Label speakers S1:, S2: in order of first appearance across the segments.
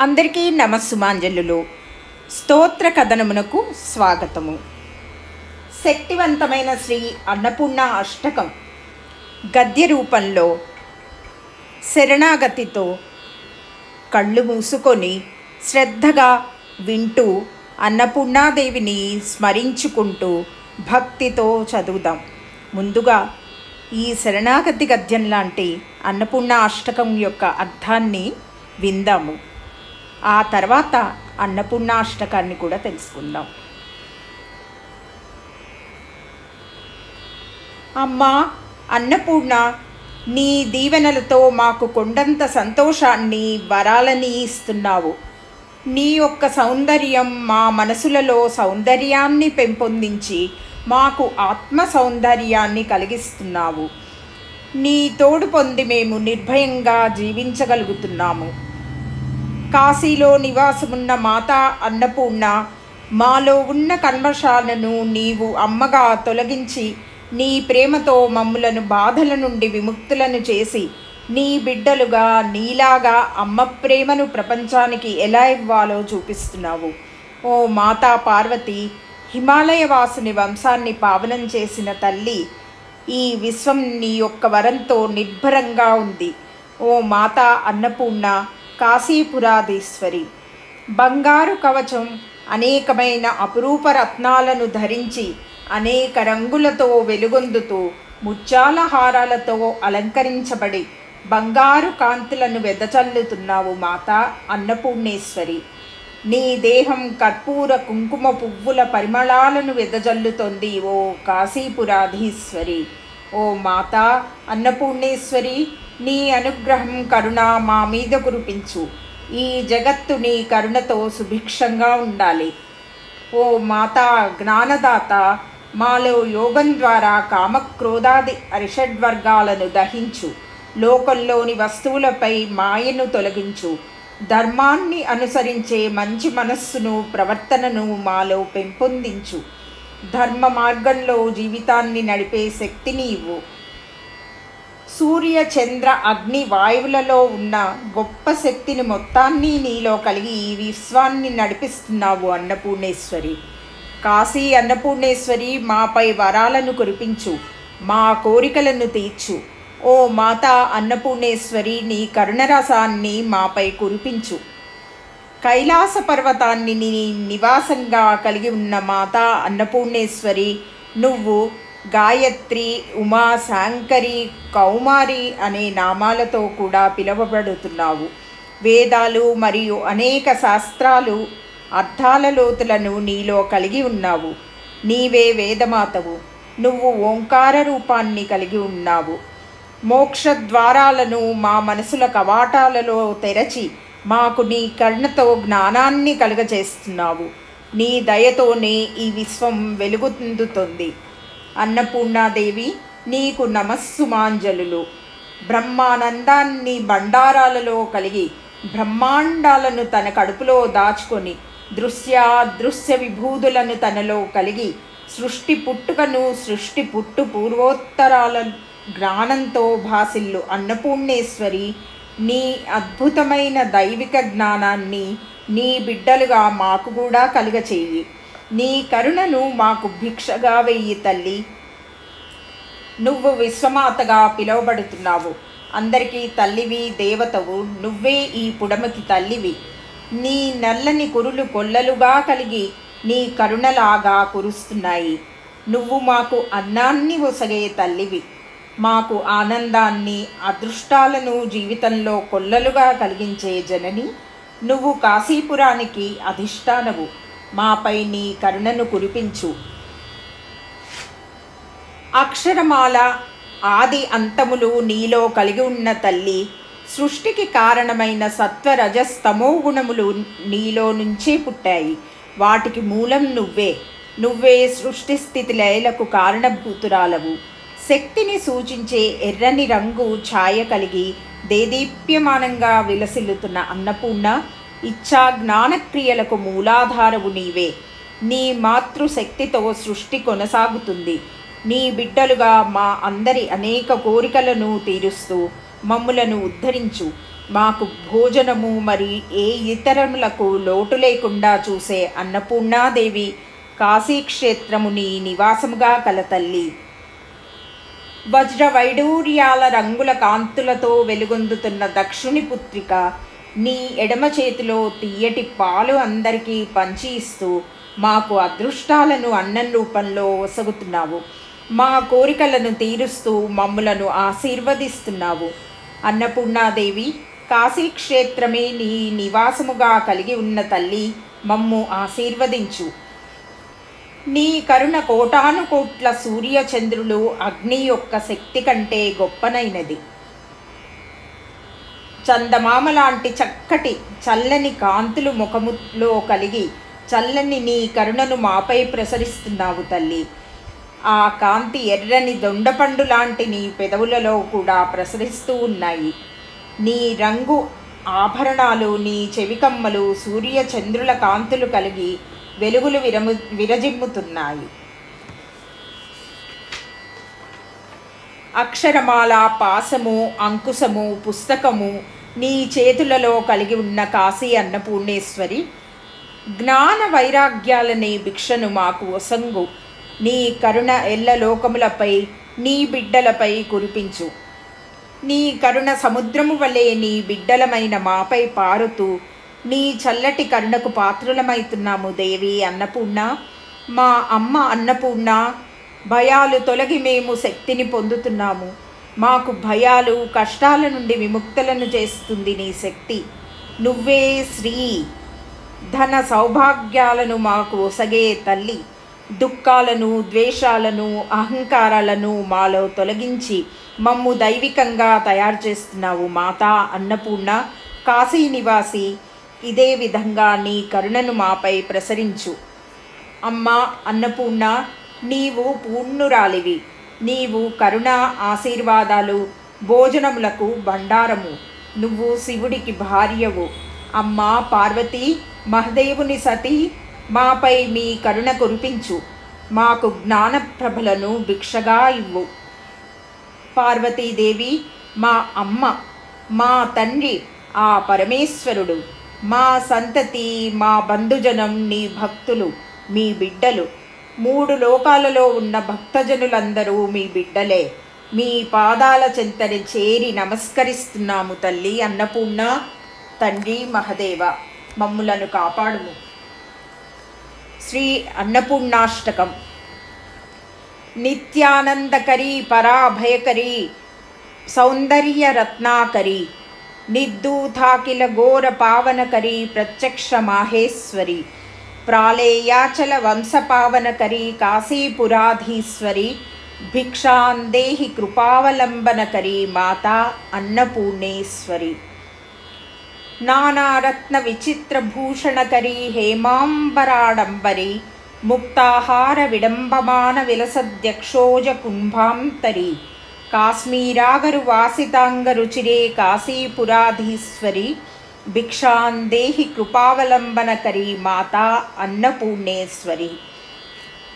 S1: అందరికీ నమస్సుమాంజలులు. స్తోత్ర కథనమునకు స్వాగతము. శక్తివంతమైన శ్రీ అన్నపూర్ణ అష్టకం గద్య రూపంలో శరణాగతితో కళ్ళు మూసుకొని శ్రద్ధగా వింటూ అన్నపూర్ణాదేవిని స్మరించుకుంటూ భక్తితో చదువుదాం. ముందుగా ఈ శరణాగతి గద్యం లాంటి అన్నపూర్ణ అష్టకం యొక్క అర్థాన్ని విందాము. ఆ తర్వాత అన్నపూర్ణాష్టకాన్ని కూడా తెలుసుకుందాం. అమ్మా అన్నపూర్ణ, నీ దీవెనలతో మాకు కొండంత సంతోషాన్ని, వరాలని ఇస్తున్నావు. నీ యొక్క సౌందర్యం మా మనసులలో సౌందర్యాన్ని పెంపొందించి మాకు ఆత్మ సౌందర్యాన్ని కలిగిస్తున్నావు. నీ తోడు పొంది మేము నిర్భయంగా జీవించగలుగుతున్నాము. కాశీలో నివాసమున్న మాతా అన్నపూర్ణ, మాలో ఉన్న కల్మషాలను నీవు అమ్మగా తొలగించి నీ ప్రేమతో మమ్ములను బాధల నుండి విముక్తులను చేసి నీ బిడ్డలుగా నీలాగా అమ్మ ప్రేమను ప్రపంచానికి ఎలా ఇవ్వాలో చూపిస్తున్నావు. ఓ మాతా పార్వతి, హిమాలయవాసుని వంశాన్ని పావనం చేసిన తల్లి, ఈ విశ్వం నీ యొక్క వరంతో నిర్భరంగా ఉంది. ఓ మాతా అన్నపూర్ణ, కాశీపురాధీశ్వరి, బంగారు కవచం అనేకమైన అపురూప రత్నాలను ధరించి అనేక రంగులతో వెలుగొందుతూ ముత్యాల హారాలతో అలంకరించబడి బంగారు కాంతులను వెదజల్లుతున్నావు మాతా అన్నపూర్ణేశ్వరి. నీ దేహం కర్పూర కుంకుమ పువ్వుల పరిమళాలను వెదజల్లుతోంది ఓ కాశీపురాధీశ్వరి. ఓ మాతా అన్నపూర్ణేశ్వరి, నీ అనుగ్రహం కరుణ మా మీద కురిపించు. ఈ జగత్తు నీ కరుణతో సుభిక్షంగా ఉండాలి. ఓ మాతా జ్ఞానదాత, మాలో యోగం ద్వారా కామక్రోధాది అరిషడ్వర్గాలను దహించు. లోకంలోని వస్తువులపై మాయను తొలగించు. ధర్మాన్ని అనుసరించే మంచి మనస్సును, ప్రవర్తనను మాలో పెంపొందించు. ధర్మ మార్గంలో జీవితాన్ని నడిపే శక్తిని ఇవ్వు. సూర్య చంద్ర అగ్ని వాయువులలో ఉన్న గొప్ప శక్తిని మొత్తాన్ని నీలో కలిగి ఈ విశ్వాన్ని నడిపిస్తున్నావు అన్నపూర్ణేశ్వరి. కాశీ అన్నపూర్ణేశ్వరి, మాపై వరాలను కురిపించు. మా కోరికలను తీర్చు. ఓ మాతా అన్నపూర్ణేశ్వరి, నీ కరుణరసాన్ని మాపై కురిపించు. కైలాస పర్వతాన్ని నీ నివాసంగా కలిగి ఉన్న మాతా అన్నపూర్ణేశ్వరి, నువ్వు గాయత్రి, ఉమా, శాంకరి, కౌమారి అనే నామాలతో కూడా పిలువబడుతున్నావు. వేదాలు మరియు అనేక శాస్త్రాలు అర్థాల లోతులను నీలో కలిగి ఉన్నావు. నీవే వేదమాతవు. నువ్వు ఓంకార రూపాన్ని కలిగి ఉన్నావు. మోక్ష ద్వారాలను మా మనసుల కవాటాలలో తెరచి మాకు నీ కరుణతో జ్ఞానాన్ని కలుగజేస్తున్నావు. నీ దయతోనే ఈ విశ్వం వెలుగొందుతుంది. అన్నపూర్ణాదేవి, నీకు నమస్సుమాంజలులు. బ్రహ్మానందాన్ని బండారాలలో కలిగి బ్రహ్మాండాలను తన కడుపులో దాచుకొని దృశ్య విభూతులను తనలో కలిగి సృష్టి పుట్టుకను, సృష్టి పుట్టు పూర్వోత్తరాల జ్ఞానంతో భాసిల్లు అన్నపూర్ణేశ్వరి, నీ అద్భుతమైన దైవిక జ్ఞానాన్ని నీ బిడ్డలుగా మాకు కూడా కలుగచేయి. నీ కరుణను మాకు భిక్షగా వెయ్యి తల్లి. నువ్వు విశ్వమాతగా పిలువబడుతున్నావు. అందరికీ తల్లివి, దేవతవు. నువ్వే ఈ పుడమికి తల్లివి. నీ నల్లని కురులు కొల్లలుగా కలిగి నీ కరుణలాగా కురుస్తున్నాయి. నువ్వు మాకు అన్నాన్ని ఒసగే తల్లివి. మాకు ఆనందాన్ని, అదృష్టాలను జీవితంలో కొల్లలుగా కలిగించే జనని నువ్వు. కాశీపురానికి అధిష్టానవు. మాపై నీ కరుణను కురిపించు. అక్షరమాల ఆది అంతములు నీలో కలిగి ఉన్న తల్లి, సృష్టికి కారణమైన సత్వరజస్తమో గుణములు నీలో నుంచే పుట్టాయి. వాటికి మూలం నువ్వే. నువ్వే సృష్టి స్థితి లయలకు కారణభూతురాలవు. శక్తిని సూచించే ఎర్రని రంగు ఛాయ కలిగి దేదీప్యమానంగా విలసిల్లుతున్న అన్నపూర్ణ, ఇచ్ఛా జ్ఞానక్రియలకు మూలాధారవు నీవే. నీ మాతృశక్తితో సృష్టి కొనసాగుతుంది. నీ బిడ్డలుగా మా అందరి అనేక కోరికలను తీరుస్తూ మమ్ములను ఉద్ధరించు. మాకు భోజనము మరి ఏ ఇతరులకు లోటు లేకుండా చూసే అన్నపూర్ణాదేవి కాశీక్షేత్రము నీ నివాసముగా కల తల్లి. వజ్ర వైడూర్యాల రంగుల కాంతులతో వెలుగొందుతున్న దక్షుని పుత్రిక, నీ ఎడమ చేతిలో తీయటి పాలు అందరికీ పంచి ఇస్తూ మాకు అదృష్టాలను అన్నం రూపంలో ఒసగుతున్నావు. మా కోరికలను తీరుస్తూ మమ్ములను ఆశీర్వదిస్తున్నావు. అన్నపూర్ణాదేవి, కాశీక్షేత్రమే నీ నివాసముగా కలిగి ఉన్న తల్లి, మమ్ము ఆశీర్వదించు. నీ కరుణ కోటాను కోట్ల సూర్యచంద్రులు అగ్ని యొక్క శక్తి కంటే గొప్పనైనది. చందమామ లాంటి చక్కటి చల్లని కాంతులు ముఖములో కలిగి చల్లని నీ కరుణను మాపై ప్రసరిస్తున్నావు తల్లి. ఆ కాంతి ఎర్రని దొండపండు లాంటి నీ పెదవులలో కూడా ప్రసరిస్తూ ఉన్నాయి. నీ రంగు ఆభరణాలు, నీ చెవికమ్మలు సూర్యచంద్రుల కాంతులు కలిగి వెలుగులు విరజిమ్ముతున్నాయి. అక్షరమాల, పాశము, అంకుశము, పుస్తకము నీ చేతులలో కలిగి ఉన్న కాశీ అన్నపూర్ణేశ్వరి, జ్ఞాన వైరాగ్యాలనే భిక్షను మాకు ఒసంగు. నీ కరుణ ఎల్ల లోకములపై, నీ బిడ్డలపై కురిపించు. నీ కరుణ సముద్రము వలె నీ బిడ్డలమైన మాపై పారుతూ నీ చల్లటి కరుణకు పాత్రులమైతున్నాము దేవి అన్నపూర్ణ. మా అమ్మ అన్నపూర్ణ, భయాలు తొలగి మేము శక్తిని పొందుతున్నాము. మాకు భయాలు, కష్టాల నుండి విముక్తులను చేస్తుంది నీ శక్తి. నువ్వే శ్రీ, ధన సౌభాగ్యాలను మాకు ఒసగే తల్లి. దుఃఖాలను, ద్వేషాలను, అహంకారాలను మాలో తొలగించి మమ్ము దైవికంగా తయారు చేస్తున్నావు మాతా అన్నపూర్ణ. కాశీ నివాసి, ఇదే విధంగా నీ కరుణను మాపై ప్రసరించు. అమ్మా అన్నపూర్ణ, నీవు పూర్ణురాలివి. నీవు కరుణ, ఆశీర్వాదాలు, భోజనములకు బండారము. నువ్వు శివుడికి భార్యవు. అమ్మా పార్వతి, మహదేవుని సతీ, మాపై మీ కరుణ కురిపించు. మాకు జ్ఞానప్రభలను భిక్షగా ఇవ్వు. పార్వతీదేవి, మా అమ్మ, మా తండ్రి ఆ పరమేశ్వరుడు, మా సంతతి, మా బంధుజనం, నీ భక్తులు, మీ బిడ్డలు. 3 లోకాలలో ఉన్న భక్తజనులందరూ మీ బిడ్డలే. మీ పాదాల చెంతని చేరి నమస్కరిస్తున్నాము తల్లి అన్నపూర్ణ. తండ్రి మహదేవ, మమ్ములను కాపాడుము. శ్రీ అన్నపూర్ణాష్టకం. నిత్యానందకరీ, పరాభయకరీ, సౌందర్య రత్నాకరీ, నిర్దూతాకిల ఘోర పావనకరీ, ప్రత్యక్ష మాహేశ్వరి, ప్రాళేయాచల వంశపావనకరీ, కాశీపురాధీశ్వరి, భిక్షాందేహి కృపావలంబనకరీ, మాతా అన్నపూర్ణేశ్వరి. నానారత్న విచిత్రభూషణకరీ, హేమాంబరాడంబరి, ముక్తాహార విడంబమాన విలసద్యక్షోజ కుంభాంతరి, కాశ్మీరాగరు వాసితాంగరుచిరే, కాశీపురాధీశ్వరి, భిక్షాందేహి కృపావలంబనకరీ, మాతా అన్నపూర్ణేశ్వరి.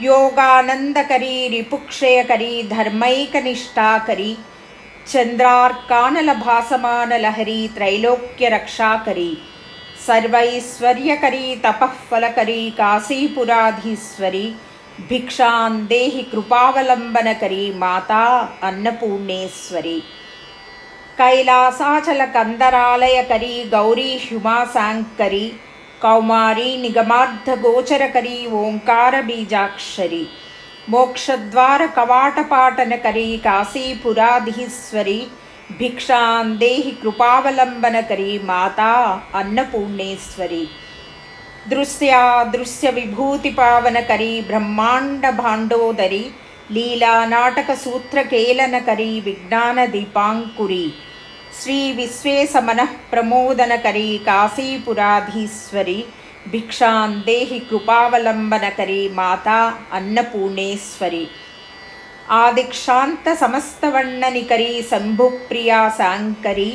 S1: యోగానందకరీ, రిపుక్షయకరీ, ధర్మైకనిష్టాకరీ, చంద్రార్కానల భాసమానలహరీ, త్రైలోక్యరక్షాకరీ, సర్వైశ్వర్యకరీ, తపఃఫలకరీ, కాశీపురాధీశ్వరి, భిక్షాందేహి కృపావలంబనకరీ, మాతా అన్నపూర్ణేశ్వరి. కైలాసాచల కందరాలయకరీ, గౌరీ హ్యుమాశాంకరీ, కౌమారీ నిగమార్థగోచరకరీ, ఓంకార బీజాక్షరి, మోక్షద్వార కవాటపాటనకరీ, కాశీపురాధీశ్వరి, భిక్షాందేహి కృపావలంబనకరీ, మాతా అన్నపూర్ణేశ్వరి. దృశ్యాదృశ్య విభూతి పావనకరీ, బ్రహ్మాండ భాండోదరి, లీలా నాటక సూత్రకేలనకరీ, విజ్ఞాన దీపాంకురి, శ్రీ విశ్వేశ మనః ప్రమోదనకరీ, కాశీపురాధీశ్వరి, భిక్షాందేహి కృపావలంబనకరీ, మాతా అన్నపూర్ణేశ్వరి. ఆదిక్షాంత సమస్తవర్ణనికరీ, శంభుప్రియా శాంకరీ,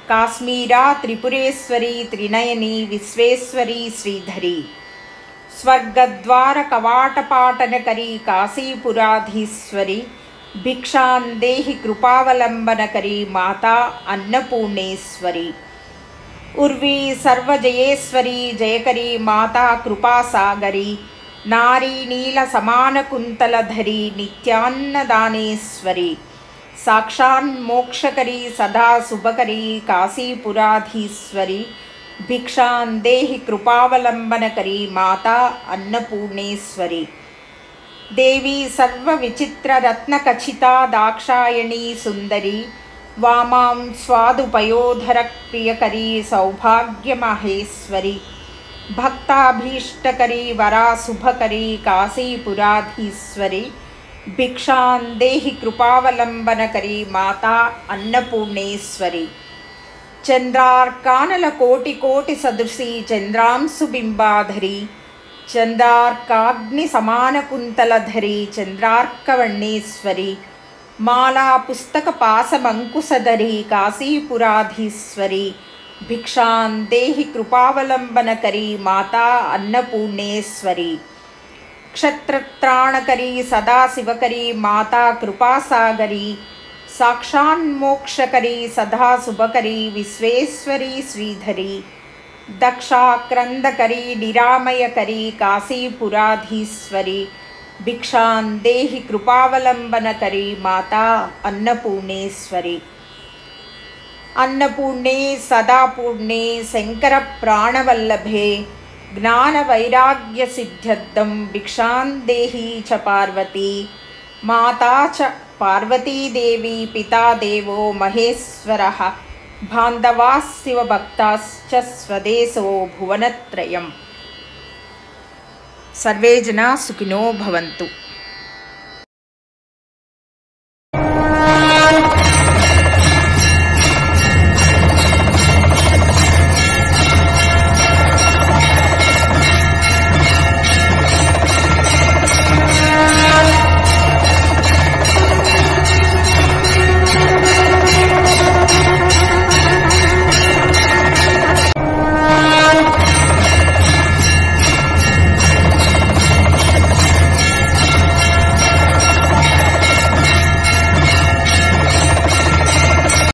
S1: కాశ్మీరా త్రిపురేశ్వరీ, త్రినయని విశ్వేశ్వరీ, శ్రీధరి. స్వర్గద్వార కవాటపాటనకరీ, కాశీపురాధీశ్వరి, భిక్షాందేహి కృపావలంబనకరీ, మాతా అన్నపూర్ణేశ్వరి. उर्वी सर्वजयेश्वरी जयकरी माता कृपासागरी नारी नीलसमानकुन्तलधरी नित्यान्नदानेश्वरी साक्षान्मोक्षकरी सदा शुभकरी काशीपुराधीश्वरी भिक्षां देहि कृपावलम्बनकरी माता अन्नपूर्णेश्वरी देवी सर्वविचित्ररत्नखचिता दाक्षायणी सुन्दरी वामां स्वादुपयोधरप्रियकरी सौभाग्यमहेश्वरी भक्ताभीष्टकरी वराशुभकरी काशीपुराधीश्वरी भिक्षां देहि कृपावलम्बनकरी माता अन्नपूर्णेश्वरी चन्द्रार्कानलकोटिकोटिसदृशी चन्द्रांशुबिम्बाधरी चन्द्रार्काग्निसमानकुन्तलधरी चन्द्रार्कवर्णेश्वरी माला पुस्तकपाशमङ्कुशधरी काशीपुराधीश्वरी भिक्षां देहि कृपावलम्बनकरी माता अन्नपूर्णेश्वरी क्षत्रत्राणकरी सदाशिवकरी माता कृपासागरी साक्षान्मोक्षकरी सदा शुभकरी विश्वेश्वरी श्रीधरी दक्षाक्रंदकरी निरामयकरी काशीपुराधीश्वरी भिक्षां देहि कृपावलम्बनकरी माता अन्नपूर्णेश्वरी अन्नपूर्णे सदापूर्णे शङ्करप्राणवल्लभे ज्ञानवैराग्यसिद्ध्यर्थं भिक्षां देहि च पार्वती माता च पार्वती देवी पिता देवो महेश्वरः बान्धवाः शिवभक्ताश्च स्वदेशो भुवनत्रयम्। सर्वे जना सुखिनो भवन्तु।